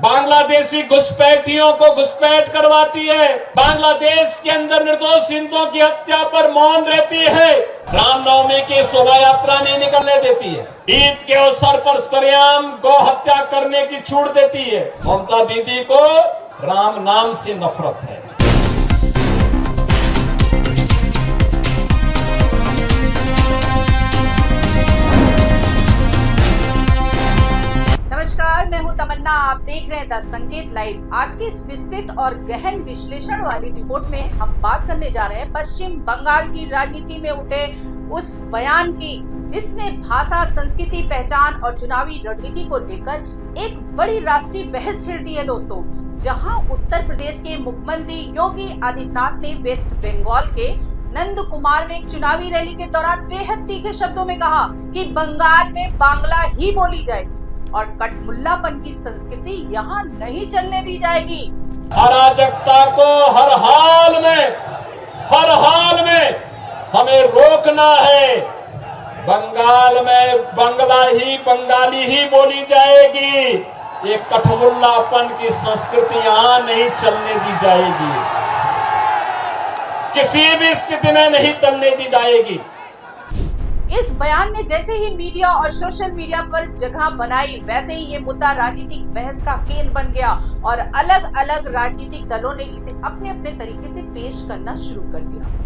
बांग्लादेशी घुसपैठियों को घुसपैठ करवाती है, बांग्लादेश के अंदर निर्दोष हिंदुओं की हत्या पर मौन रहती है, रामनवमी की शोभा यात्रा नहीं निकलने देती है, ईद के अवसर पर सरेआम गौ हत्या करने की छूट देती है। ममता दीदी को राम नाम से नफरत है। नमस्कार, मैं हूं तमन्ना। आप देख रहे हैं द संकेत लाइव। आज की इस विस्तृत और गहन विश्लेषण वाली रिपोर्ट में हम बात करने जा रहे हैं पश्चिम बंगाल की राजनीति में उठे उस बयान की जिसने भाषा, संस्कृति, पहचान और चुनावी रणनीति को लेकर एक बड़ी राष्ट्रीय बहस छेड़ दी है दोस्तों। जहां उत्तर प्रदेश के मुख्यमंत्री योगी आदित्यनाथ ने वेस्ट बंगाल के नंद कुमार में एक चुनावी रैली के दौरान बेहद तीखे शब्दों में कहा कि बंगाल में बांग्ला ही बोली जाएगी और कठमुल्लापन की संस्कृति यहाँ नहीं चलने दी जाएगी। अराजकता को हर हाल में हमें रोकना है। बंगाल में बंगाली ही बोली जाएगी। ये कठमुल्लापन की संस्कृति यहाँ नहीं चलने दी जाएगी, किसी भी स्थिति में नहीं चलने दी जाएगी। इस बयान ने जैसे ही मीडिया और सोशल मीडिया पर जगह बनाई, वैसे ही ये मुद्दा राजनीतिक बहस का केंद्र बन गया और अलग अलग राजनीतिक दलों ने इसे अपने अपने तरीके से पेश करना शुरू कर दिया।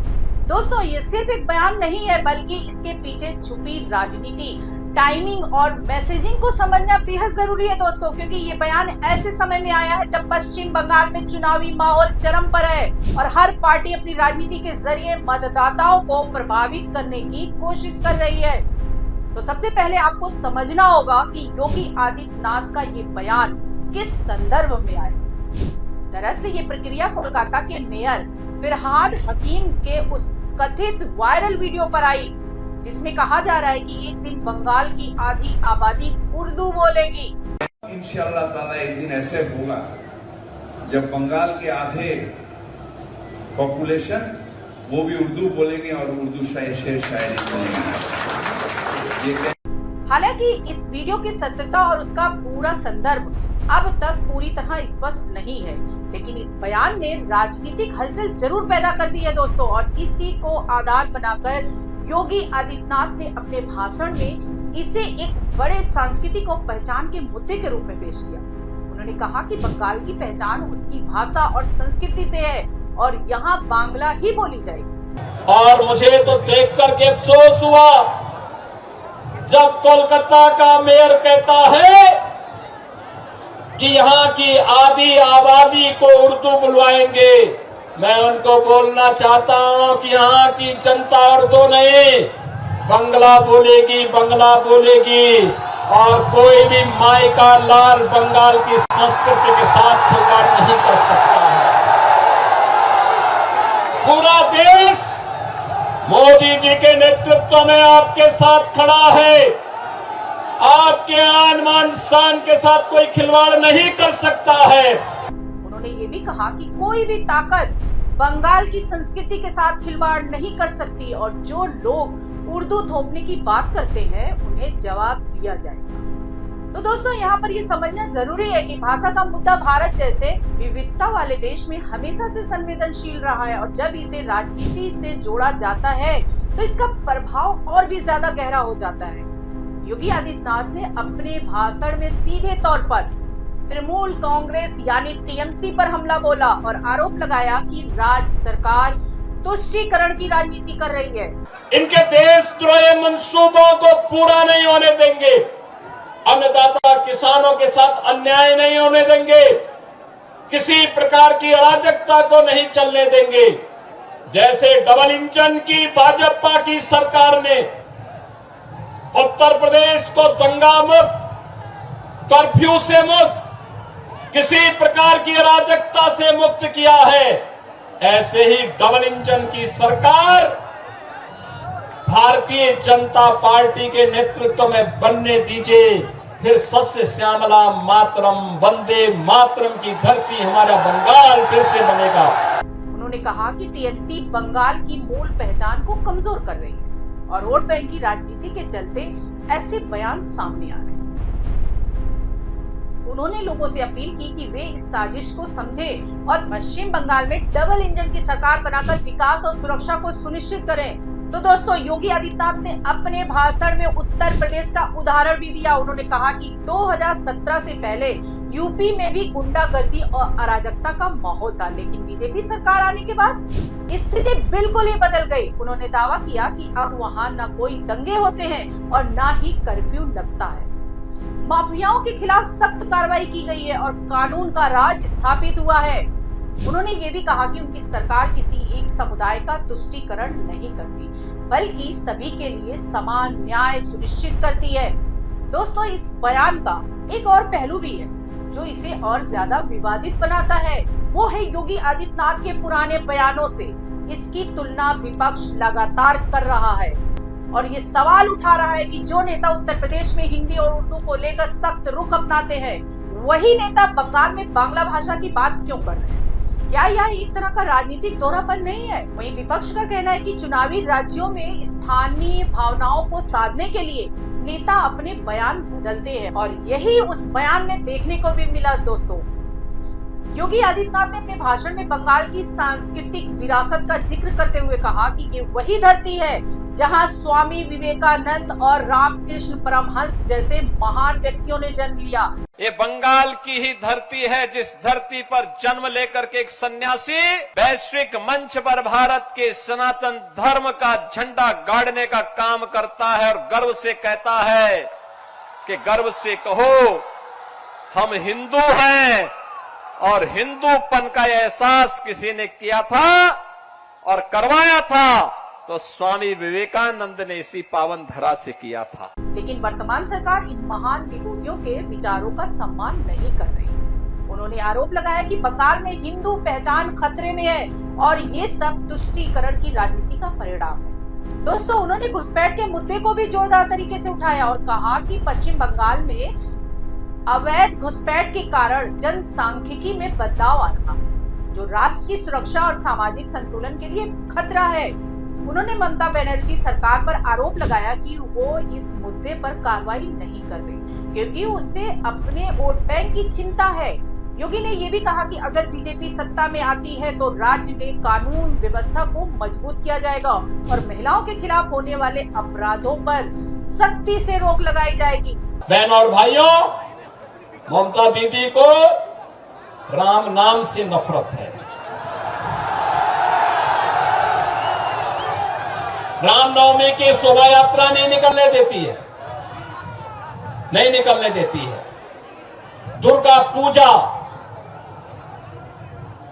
दोस्तों, ये सिर्फ एक बयान नहीं है, बल्कि इसके पीछे छुपी राजनीति, टाइमिंग और मैसेजिंग को समझना बेहद जरूरी है दोस्तों, क्योंकि ये बयान ऐसे समय में आया है जब पश्चिम बंगाल में चुनावी माहौल चरम पर है और हर पार्टी अपनी राजनीति के जरिए मतदाताओं को प्रभावित करने की कोशिश कर रही है। तो सबसे पहले आपको समझना होगा कि योगी आदित्यनाथ का ये बयान किस संदर्भ में आया। दरअसल ये प्रक्रिया कोलकाता के मेयर फिरहाद हकीम के उस कथित वायरल वीडियो पर आई जिसमें कहा जा रहा है कि एक दिन बंगाल की आधी आबादी उर्दू बोलेगी। इंशाअल्लाह ताला एक दिन ऐसे होगा जब बंगाल के आधे पॉपुलेशन वो भी उर्दू बोलेंगे और उर्दू शेर शायरी बोलेंगे। हालांकि इस वीडियो की सत्यता और उसका पूरा संदर्भ अब तक पूरी तरह स्पष्ट नहीं है, लेकिन इस बयान ने राजनीतिक हलचल जरूर पैदा कर दी है दोस्तों। और इसी को आधार बनाकर योगी आदित्यनाथ ने अपने भाषण में इसे एक बड़े सांस्कृतिक और पहचान के मुद्दे के रूप में पेश किया। उन्होंने कहा कि बंगाल की पहचान उसकी भाषा और संस्कृति से है और यहाँ बांग्ला ही बोली जाएगी। और मुझे तो देख करके अफसोस हुआ जब कोलकाता का मेयर कहता है कि यहाँ की आधी आबादी को उर्दू बुलवाएंगे। मैं उनको बोलना चाहता हूं कि यहाँ की जनता उर्दू नहीं बंगला बोलेगी और कोई भी माई का लाल बंगाल की संस्कृति के साथ खिलवाड़ नहीं कर सकता है। पूरा देश मोदी जी के नेतृत्व में आपके साथ खड़ा है। आपके आन मान शान के साथ कोई खिलवाड़ नहीं कर सकता है। उन्होंने ये भी कहा कि कोई भी ताकत बंगाल की संस्कृति के साथ खिलवाड़ नहीं कर सकती और जो लोग उर्दू थोपने की बात करते हैं उन्हें जवाब दिया जाएगा। तो दोस्तों, यहाँ पर ये समझना जरूरी है कि भाषा का मुद्दा भारत जैसे विविधता वाले देश में हमेशा से संवेदनशील रहा है और जब इसे राजनीति से जोड़ा जाता है तो इसका प्रभाव और भी ज्यादा गहरा हो जाता है। योगी आदित्यनाथ ने अपने भाषण में सीधे तौर पर तृणमूल कांग्रेस यानी टीएमसी पर हमला बोला और आरोप लगाया कि राज्य सरकार तुष्टीकरण की राजनीति कर रही है। इनके देशद्रोही मंसूबों को पूरा नहीं होने देंगे, अन्नदाता किसानों के साथ अन्याय नहीं होने देंगे, किसी प्रकार की अराजकता को नहीं चलने देंगे। जैसे डबल इंजन की भाजपा की सरकार ने उत्तर प्रदेश को दंगा मुक्त, कर्फ्यू से मुक्त, किसी प्रकार की अराजकता से मुक्त किया है, ऐसे ही डबल इंजन की सरकार भारतीय जनता पार्टी के नेतृत्व में बनने दीजिए। फिर सस्य श्यामला मातरम, वंदे मातरम की धरती हमारा बंगाल फिर से बनेगा। उन्होंने कहा कि टीएमसी बंगाल की मूल पहचान को कमजोर कर रही है और वोट बैंक की राजनीति के चलते ऐसे बयान सामने आ रहे हैं। उन्होंने लोगों से अपील की कि वे इस साजिश को समझे और पश्चिम बंगाल में डबल इंजन की सरकार बनाकर विकास और सुरक्षा को सुनिश्चित करें। तो दोस्तों, योगी आदित्यनाथ ने अपने भाषण में उत्तर प्रदेश का उदाहरण भी दिया। उन्होंने कहा कि 2017 से पहले यूपी में भी गुंडागर्दी और अराजकता का माहौल था, लेकिन बीजेपी सरकार आने के बाद स्थिति बिल्कुल ही बदल गई। उन्होंने दावा किया कि अब वहां न कोई दंगे होते हैं और न ही कर्फ्यू लगता है। माफियाओं के खिलाफ सख्त कार्रवाई की गई है और कानून का राज स्थापित हुआ है। उन्होंने ये भी कहा कि उनकी सरकार किसी एक समुदाय का तुष्टीकरण नहीं करती, बल्कि सभी के लिए समान न्याय सुनिश्चित करती है। दोस्तों, इस बयान का एक और पहलू भी है जो इसे और ज्यादा विवादित बनाता है। वो है योगी आदित्यनाथ के पुराने बयानों से इसकी तुलना विपक्ष लगातार कर रहा है और ये सवाल उठा रहा है कि जो नेता उत्तर प्रदेश में हिंदी और उर्दू को लेकर सख्त रुख अपनाते हैं, वही नेता बंगाल में बांग्ला भाषा की बात क्यों कर रहे हैं? क्या यह एक तरह का राजनीतिक दोहरापन नहीं है? वहीं विपक्ष का कहना है कि चुनावी राज्यों में स्थानीय भावनाओं को साधने के लिए नेता अपने बयान बदलते हैं और यही उस बयान में देखने को भी मिला। दोस्तों, योगी आदित्यनाथ ने अपने भाषण में बंगाल की सांस्कृतिक विरासत का जिक्र करते हुए कहा कि ये वही धरती है जहां स्वामी विवेकानंद और रामकृष्ण परमहंस जैसे महान व्यक्तियों ने जन्म लिया। ये बंगाल की ही धरती है जिस धरती पर जन्म लेकर के एक सन्यासी वैश्विक मंच पर भारत के सनातन धर्म का झंडा गाड़ने का काम करता है और गर्व से कहता है कि गर्व से कहो हम हिंदू हैं। और हिंदूपन का एहसास किसी ने किया था और करवाया था तो स्वामी विवेकानंद ने इसी पावन धरा से किया था। लेकिन वर्तमान सरकार इन महान विभूतियों के विचारों का सम्मान नहीं कर रही। उन्होंने आरोप लगाया कि बंगाल में हिंदू पहचान खतरे में है और ये सब तुष्टीकरण की राजनीति का परिणाम है। दोस्तों, उन्होंने घुसपैठ के मुद्दे को भी जोरदार तरीके से उठाया और कहा कि पश्चिम बंगाल में अवैध घुसपैठ के कारण जनसांख्यिकी में बदलाव आ रहा है, जो राष्ट्र की सुरक्षा और सामाजिक संतुलन के लिए खतरा है। उन्होंने ममता बनर्जी सरकार पर आरोप लगाया कि वो इस मुद्दे पर कार्रवाई नहीं कर रही क्योंकि उसे अपने वोट बैंक की चिंता है। योगी ने ये भी कहा कि अगर बीजेपी सत्ता में आती है तो राज्य में कानून व्यवस्था को मजबूत किया जाएगा और महिलाओं के खिलाफ होने वाले अपराधों पर सख्ती से रोक लगाई जाएगी। बहन और भाइयों, ममता दीदी को राम नाम से नफरत है। रामनवमी की शोभा यात्रा नहीं निकलने देती है, नहीं निकलने देती है। दुर्गा पूजा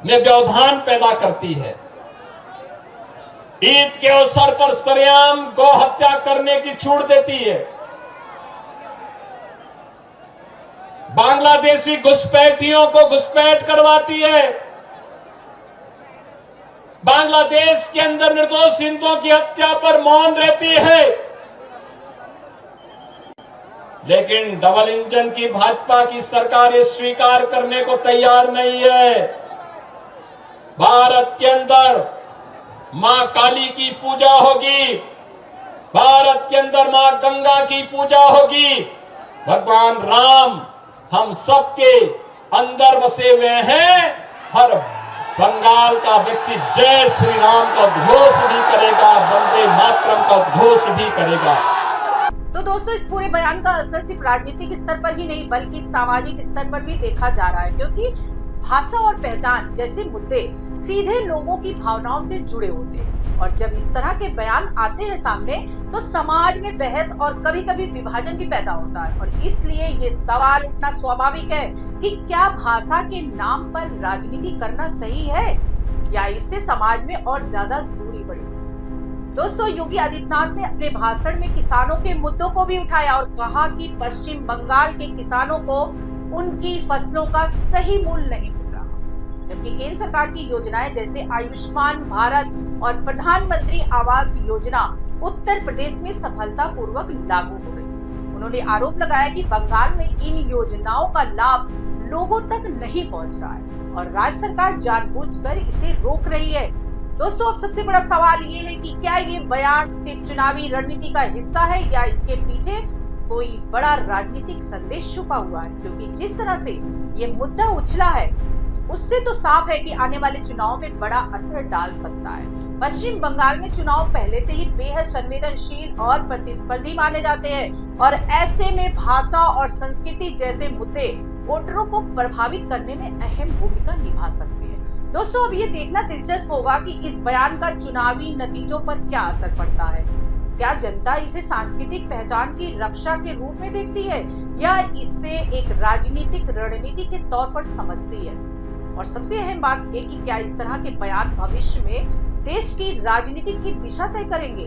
में व्यवधान पैदा करती है। ईद के अवसर पर सरेआम गौ हत्या करने की छूट देती है। बांग्लादेशी घुसपैठियों को घुसपैठ करवाती है। बांग्लादेश के अंदर निर्दोष हिंदुओं की हत्या पर मौन रहती है। लेकिन डबल इंजन की भाजपा की सरकार ये स्वीकार करने को तैयार नहीं है। भारत के अंदर मां काली की पूजा होगी, भारत के अंदर मां गंगा की पूजा होगी। भगवान राम हम सबके अंदर बसे हुए हैं। हर बंगाल का व्यक्ति जय श्री राम का उद्घोष भी करेगा, वंदे मातरम का उद्घोष भी करेगा। तो दोस्तों, इस पूरे बयान का असर सिर्फ राजनीतिक स्तर पर ही नहीं बल्कि सामाजिक स्तर पर भी देखा जा रहा है, क्योंकि भाषा और पहचान जैसे मुद्दे सीधे लोगों की भावनाओं से जुड़े होते हैं और जब इस तरह के बयान आते हैं सामने तो समाज में बहस और कभी कभी विभाजन भी पैदा होता है। और इसलिए ये सवाल उठना स्वाभाविक है कि क्या भाषा के नाम पर राजनीति करना सही है या इससे समाज में और ज्यादा दूरी बढ़ेगी। दोस्तों, योगी आदित्यनाथ ने अपने भाषण में किसानों के मुद्दों को भी उठाया और कहा कि पश्चिम बंगाल के किसानों को उनकी फसलों का सही मूल्य नहीं मिल रहा, जबकि केंद्र सरकार की योजनाएं जैसे आयुष्मान भारत और प्रधानमंत्री आवास योजना उत्तर प्रदेश में सफलतापूर्वक लागू हो रही। उन्होंने आरोप लगाया कि बंगाल में इन योजनाओं का लाभ लोगों तक नहीं पहुंच रहा है और राज्य सरकार जानबूझकर इसे रोक रही है। दोस्तों, अब सबसे बड़ा सवाल ये है कि क्या ये बयान सिर्फ चुनावी रणनीति का हिस्सा है या इसके पीछे कोई बड़ा राजनीतिक संदेश छुपा हुआ है, क्योंकि जिस तरह से ये मुद्दा उछला है उससे तो साफ है कि आने वाले चुनाव में बड़ा असर डाल सकता है। पश्चिम बंगाल में चुनाव पहले से ही बेहद संवेदनशील और प्रतिस्पर्धी माने जाते हैं और ऐसे में भाषा और संस्कृति जैसे मुद्दे वोटरों को प्रभावित करने में अहम भूमिका निभा सकते हैं। दोस्तों, अब ये देखना दिलचस्प होगा कि इस बयान का चुनावी नतीजों पर क्या असर पड़ता है। क्या जनता इसे सांस्कृतिक पहचान की रक्षा के रूप में देखती है या इसे एक राजनीतिक रणनीति के तौर पर समझती है? और सबसे अहम बात ये कि क्या इस तरह के बयान भविष्य में देश की राजनीति की दिशा तय करेंगे?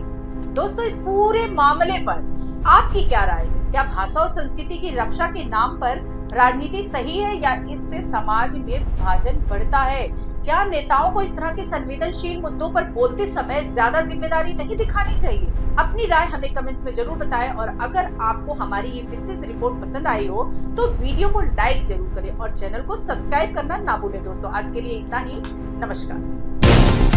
दोस्तों, इस पूरे मामले पर आपकी क्या राय है? क्या भाषा और संस्कृति की रक्षा के नाम पर राजनीति सही है या इससे समाज में विभाजन बढ़ता है? क्या नेताओं को इस तरह के संवेदनशील मुद्दों पर बोलते समय ज्यादा जिम्मेदारी नहीं दिखानी चाहिए? अपनी राय हमें कमेंट्स में जरूर बताएं और अगर आपको हमारी ये विस्तृत रिपोर्ट पसंद आई हो तो वीडियो को लाइक जरूर करें और चैनल को सब्सक्राइब करना ना भूलें। दोस्तों, आज के लिए इतना ही। नमस्कार।